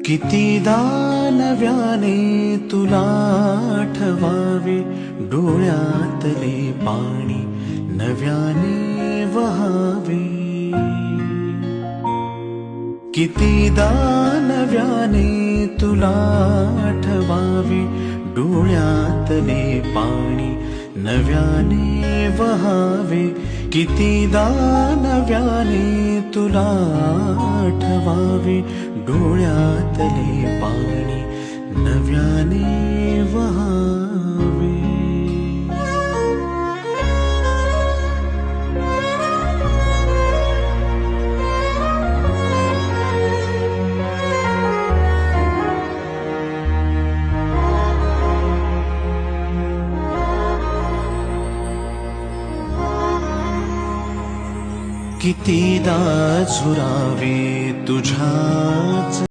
कितीदा नव्याने तुला आठवावे, डोळ्यातले पाणी नव्याने वहावे. कितीदा नव्याने तुला आठवावे, डोळ्यातले पाणी नव्याने वहावे. कितीदा नव्याने तुला आठवावे, डोळ्यातले पाणी नव्याने वहावे. कितीदा झुरावे तुझ्याच